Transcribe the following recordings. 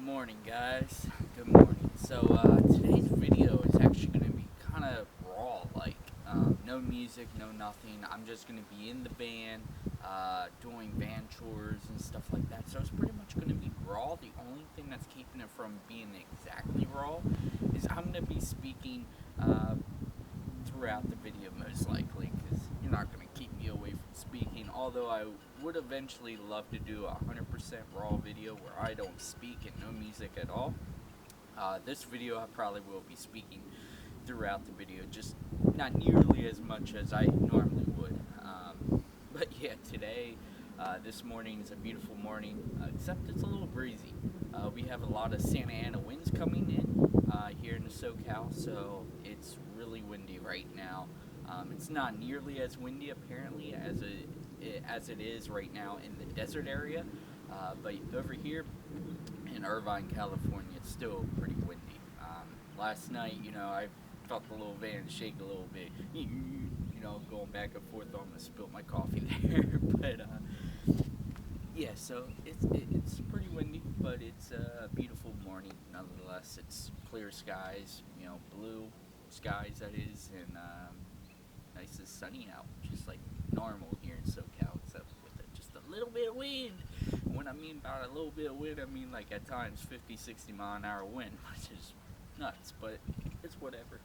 Morning, guys. Good morning. Today's video is actually going to be kind of raw, no music, no nothing. I'm just going to be in the van, doing van chores and stuff like that. So it's pretty much going to be raw. The only thing that's keeping it from being exactly raw is I'm going to be speaking throughout the video, most likely, because you're not going to keep me away from speaking. Although I would eventually love to do a 100% raw video where I don't speak and no music at all. This video I probably will be speaking throughout the video, just not nearly as much as I normally would. But yeah, today, this morning is a beautiful morning, except it's a little breezy. We have a lot of Santa Ana winds coming in here in the SoCal, so it's really windy right now. It's not nearly as windy apparently as it is right now in the desert area, but over here in Irvine, California, it's still pretty windy. Last night, I felt the little van shake a little bit, going back and forth. I'm gonna spill my coffee there, but yeah. So it's pretty windy, but it's a beautiful morning nonetheless. It's clear skies, blue skies that is, and nice and sunny out, just like normal here in SoCal, except with just a little bit of wind. When I mean about a little bit of wind, I mean like at times 50, 60 mile an hour wind, which is nuts, but it's whatever.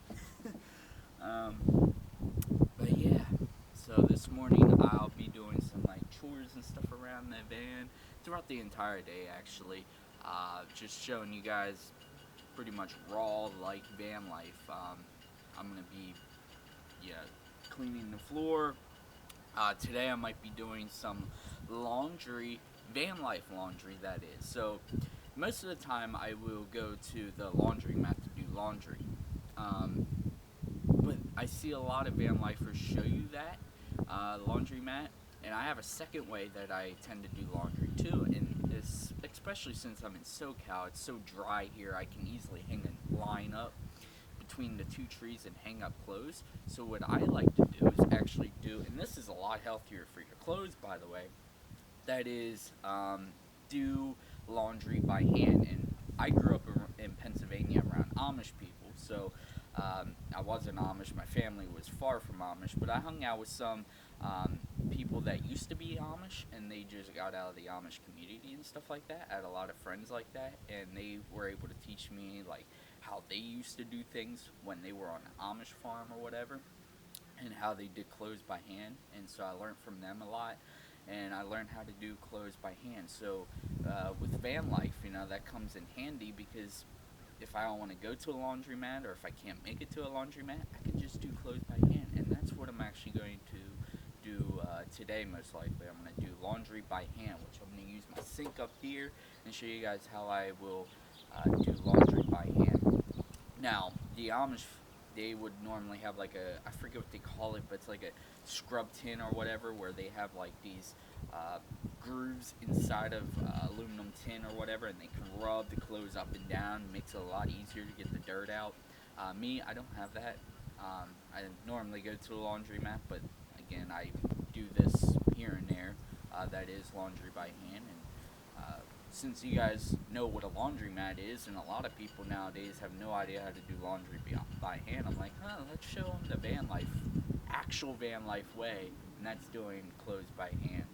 um, but yeah, so this morning I'll be doing some like chores and stuff around the van throughout the entire day actually. Just showing you guys pretty much raw like van life. I'm gonna be cleaning the floor. Today I might be doing some laundry, van life laundry that is. So most of the time I will go to the laundromat to do laundry. But I see a lot of van lifers show you that laundromat, and I have a second way that I tend to do laundry too. And it's, especially since I'm in SoCal, it's so dry here, I can easily hang a line up between the two trees and hang up clothes. So what I like to do is actually do, and this is a lot healthier for your clothes, by the way, that is do laundry by hand. And I grew up in Pennsylvania around Amish people, so I wasn't Amish. My family was far from Amish, but I hung out with some people that used to be Amish, and they just got out of the Amish community and stuff like that. I had a lot of friends like that, and they were able to teach me like how they used to do things when they were on an Amish farm or whatever, and how they did clothes by hand. And so I learned from them a lot, and I learned how to do clothes by hand. So with van life, that comes in handy, because if I don't want to go to a laundromat, or if I can't make it to a laundromat, I can just do clothes by hand. And that's what I'm actually going to do today, most likely. I'm going to do laundry by hand, which I'm going to use my sink up here and show you guys how I will do laundry by hand. Now, the Amish, they would normally have like I forget what they call it, but it's like a scrub tin or whatever, where they have like these grooves inside of aluminum tin or whatever, and they can rub the clothes up and down. Makes it a lot easier to get the dirt out. Me, I don't have that. I normally go to the laundromat, but again, I do this here and there. That is laundry by hand. And since you guys know what a laundromat is, and a lot of people nowadays have no idea how to do laundry by hand, I'm like, let's show them the van life, actual van life way, and that's doing clothes by hand.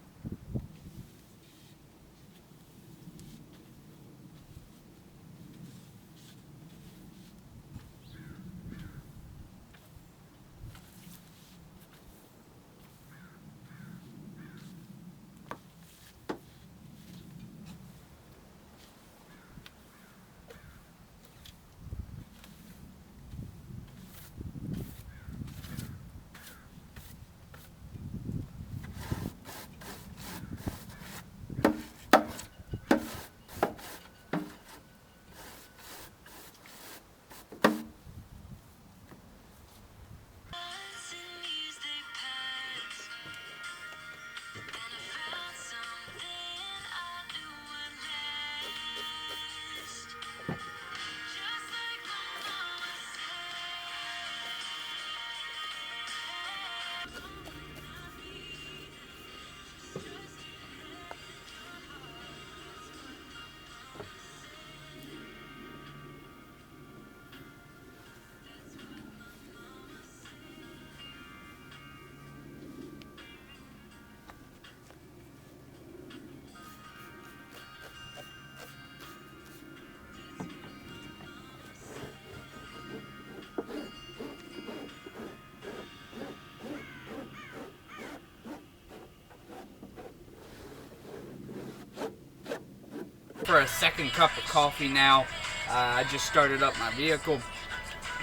for a second cup of coffee now. I just started up my vehicle.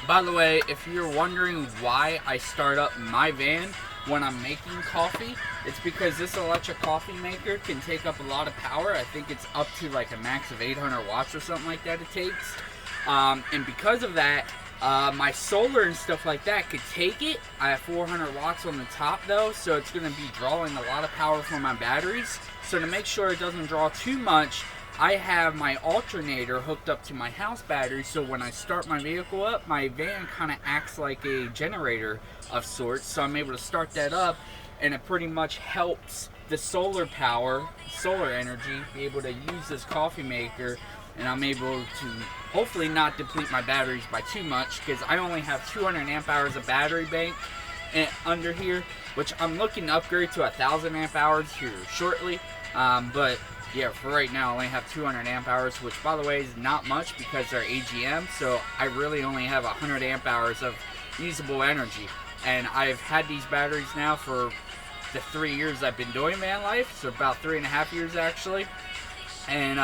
By the way, if you're wondering why I start up my van when I'm making coffee, it's because this electric coffee maker can take up a lot of power. I think it's up to like a max of 800 watts or something like that it takes. And because of that, my solar and stuff like that could take it. I have 400 watts on the top though, so it's going to be drawing a lot of power from my batteries. So to make sure it doesn't draw too much, I have my alternator hooked up to my house battery, so when I start my vehicle up, my van kind of acts like a generator of sorts, so I'm able to start that up, and it pretty much helps the solar power, solar energy, be able to use this coffee maker, and I'm able to hopefully not deplete my batteries by too much, because I only have 200 amp hours of battery bank under here, which I'm looking to upgrade to 1,000 amp hours here shortly, but yeah, for right now I only have 200 amp hours, which by the way is not much because they're AGM, so I really only have 100 amp hours of usable energy. And I've had these batteries now for the 3 years I've been doing van life, so about 3.5 years actually. And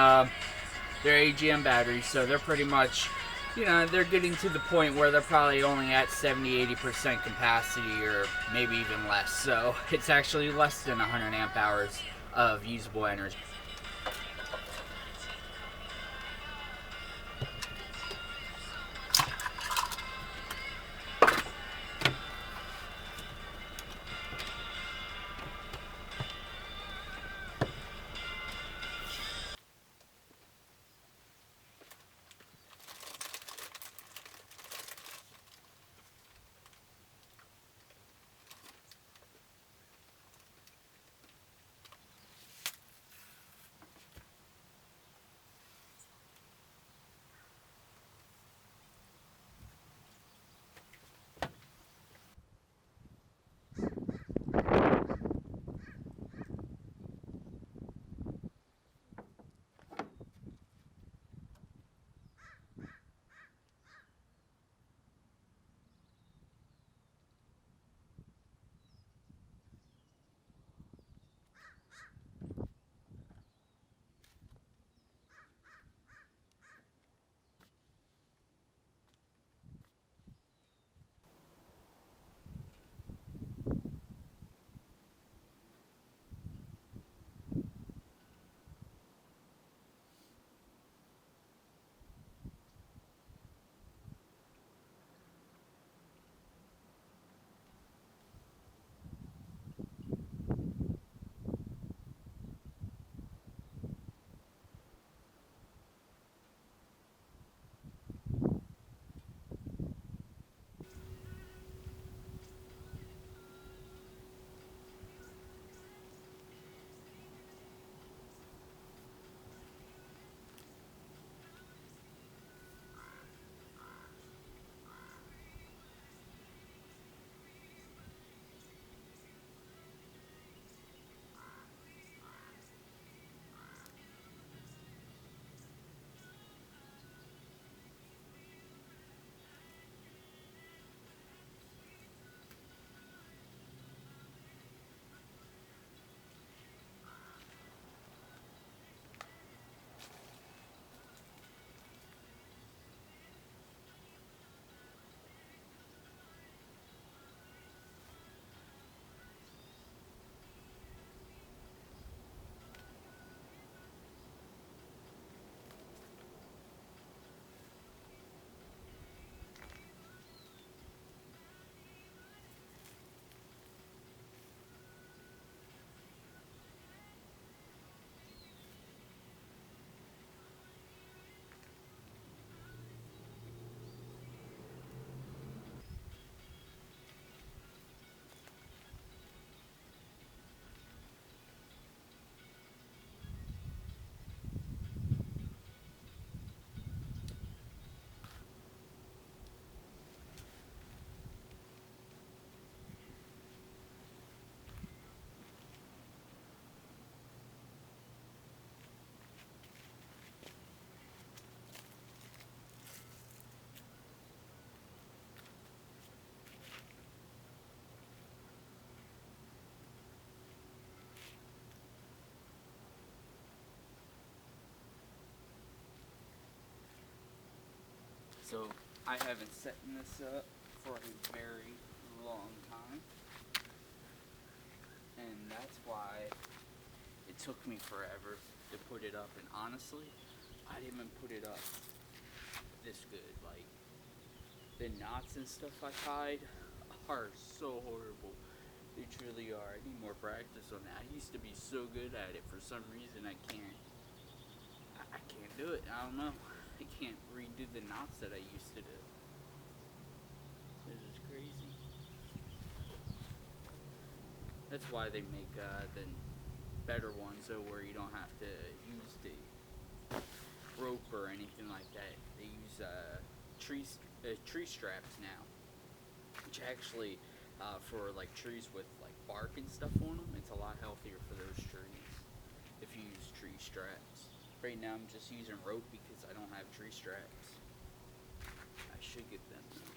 they're AGM batteries, so they're pretty much, you know, they're getting to the point where they're probably only at 70-80% capacity or maybe even less. So it's actually less than 100 amp hours of usable energy. So I haven't set this up for a very long time, and that's why it took me forever to put it up. And honestly, I didn't even put it up this good. Like, the knots and stuff I tied are so horrible. They truly are. I need more practice on that. I used to be so good at it. For some reason, I can't. I can't do it. I don't know. I can't redo the knots that I used to do. This is crazy. That's why they make the better ones, though, where you don't have to use the rope or anything like that. They use tree straps now, which actually, for like trees with like bark and stuff on them, it's a lot healthier for those trees if you use tree straps. Right now, I'm just using rope because I don't have tree straps. I should get them though,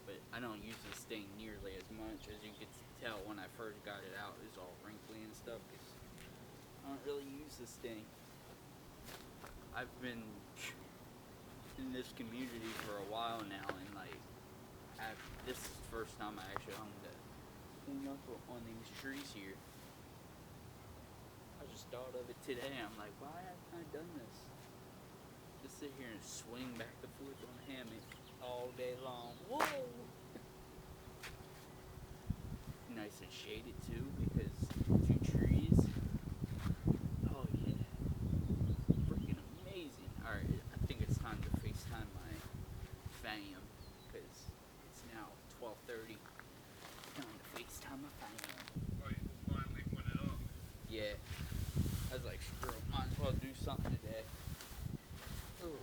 but I don't use this thing nearly as much. As you could tell when I first got it out, it was all wrinkly and stuff because I don't really use this thing. I've been in this community for a while now, and like, this is the first time I actually hung up on these trees here. I just thought of it today. I'm like, why haven't I done this? Just sit here and swing back and forth on a hammock all day long. Whoa! Nice and shaded too, because 2 trees. Oh yeah, freaking amazing. All right, I think it's time to Facetime my fam, because it's now 12:30. Time to Facetime my fam. Oh, you just finally put it up. Yeah, I was like, screw it, might as well do something today. Ooh.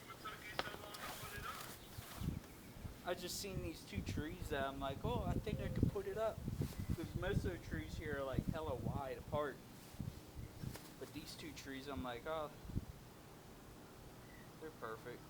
What took you so long to put it up? I just seen these 2 trees that I'm like, oh, I think I could put it up. Because most of the trees here are like hella wide apart. But these 2 trees, I'm like, oh, they're perfect.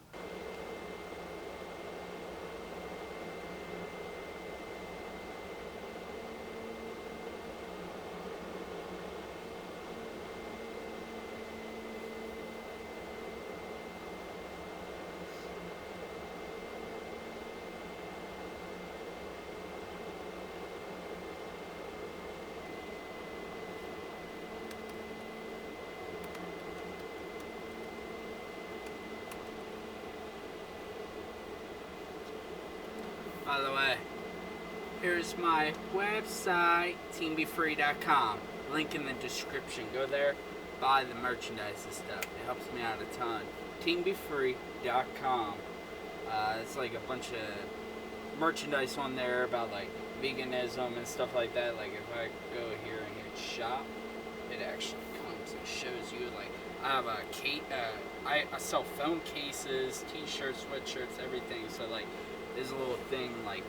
By the way, here's my website, teambefree.com. Link in the description. Go there, buy the merchandise and stuff. It helps me out a ton. teambefree.com. It's like a bunch of merchandise on there about like veganism and stuff like that. Like if I go here and hit shop, it actually comes and shows you like I have a I sell phone cases, t-shirts, sweatshirts, everything. So like there's a little thing like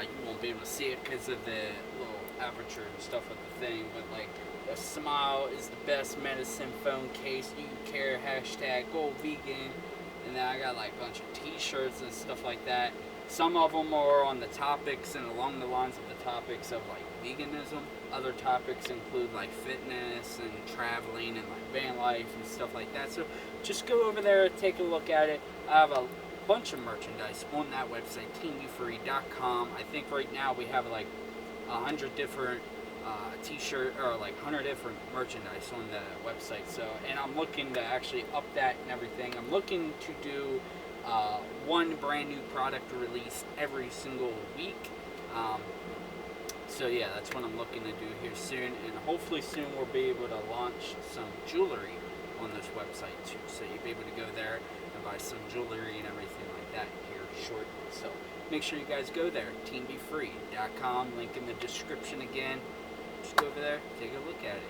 you won't be able to see it because of the little aperture and stuff with the thing, but like a smile is the best medicine phone case you can carry, hashtag go vegan. And then I got like a bunch of t-shirts and stuff like that. Some of them are on the topics and along the lines of the topics of like veganism. Other topics include like fitness and traveling and like van life and stuff like that. So just go over there, take a look at it. I have a bunch of merchandise on that website, teambefree.com. I think right now we have like 100 different t-shirt or like 100 different merchandise on the website. So, and I'm looking to actually up that and everything. I'm looking to do one brand new product release every single week. So yeah, that's what I'm looking to do here soon, and hopefully soon we'll be able to launch some jewelry on this website too. So you'll be able to go there and buy some jewelry and everything like that here shortly. So make sure you guys go there, teambefree.com, link in the description again. Just go over there, take a look at it.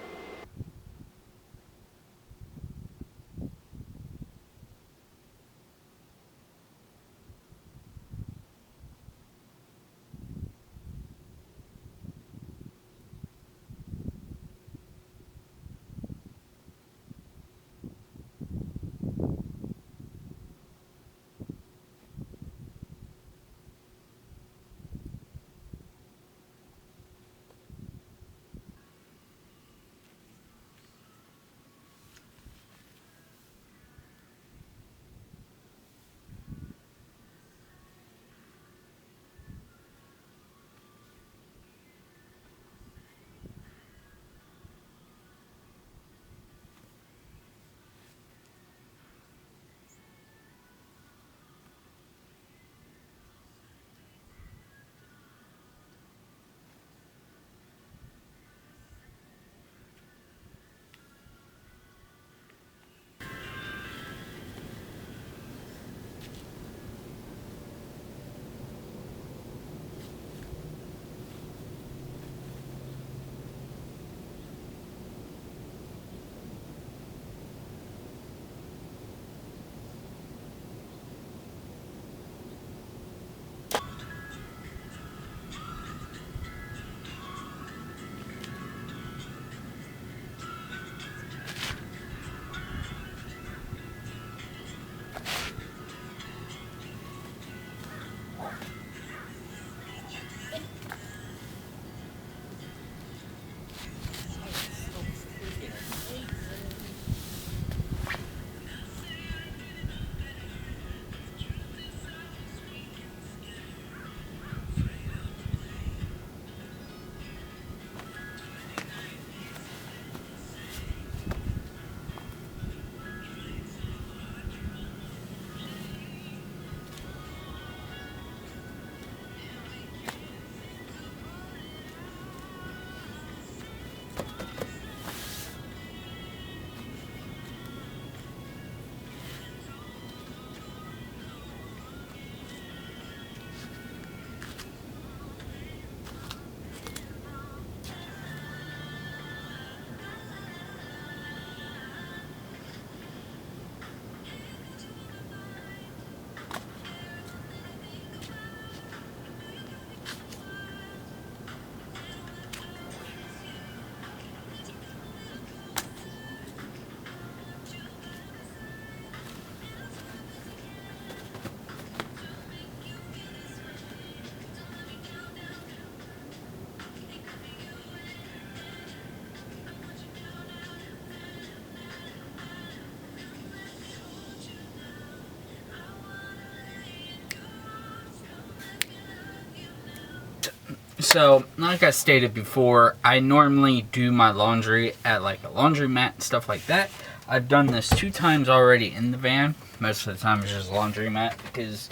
So, like I stated before, I normally do my laundry at like a laundromat and stuff like that. I've done this 2 times already in the van. Most of the time it's just laundromat because,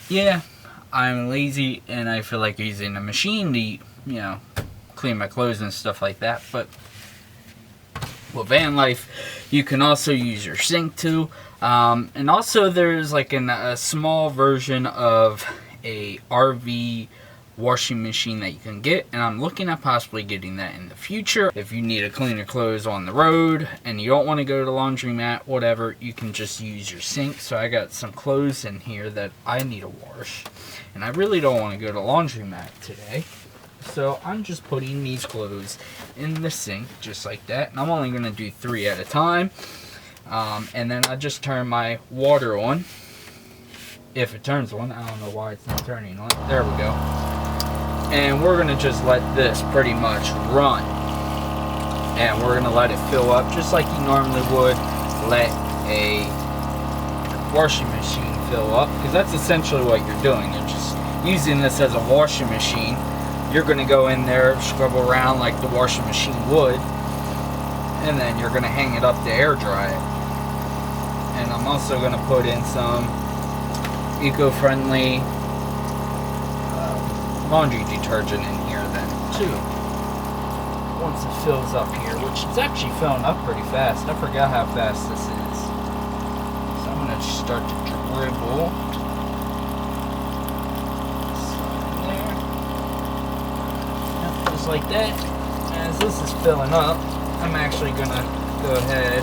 yeah, I'm lazy and I feel like using a machine to, clean my clothes and stuff like that. But with van life, you can also use your sink too. And also there's like a small version of a RV washing machine that you can get, and I'm looking at possibly getting that in the future. If you need to clean your clothes on the road and you don't want to go to the laundromat, whatever, you can just use your sink. So I got some clothes in here that I need to wash, and I really don't want to go to the laundromat today. So I'm just putting these clothes in the sink just like that, and I'm only going to do 3 at a time. And then I just turn my water on. If it turns on, I don't know why it's not turning on. There we go. And we're going to just let this pretty much run. And we're going to let it fill up just like you normally would let a washing machine fill up. Because that's essentially what you're doing. You're just using this as a washing machine. You're going to go in there, scrub around like the washing machine would. And then you're going to hang it up to air dry it. And I'm also going to put in some eco-friendly laundry detergent in here then too, once it fills up here, which is actually filling up pretty fast. I forgot how fast this is, so I'm going to start to dribble some in there. Yep, just like that. As this is filling up, I'm actually going to go ahead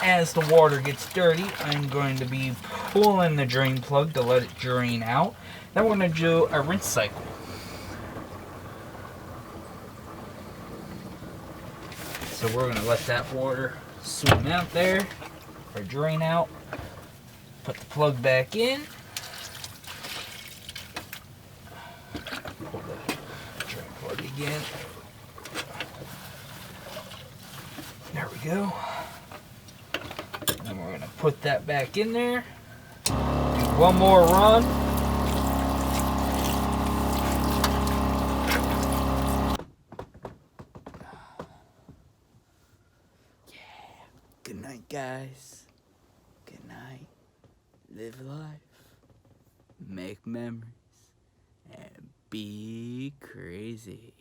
as the water gets dirty, I'm going to be pulling the drain plug to let it drain out. Then we're going to do a rinse cycle. So we're going to let that water swim out there, or drain out. Put the plug back in. Pull the drain plug again. There we go. And we're going to put that back in there. Do one more run. Yeah. Good night, guys. Good night. Live life. Make memories. And be crazy.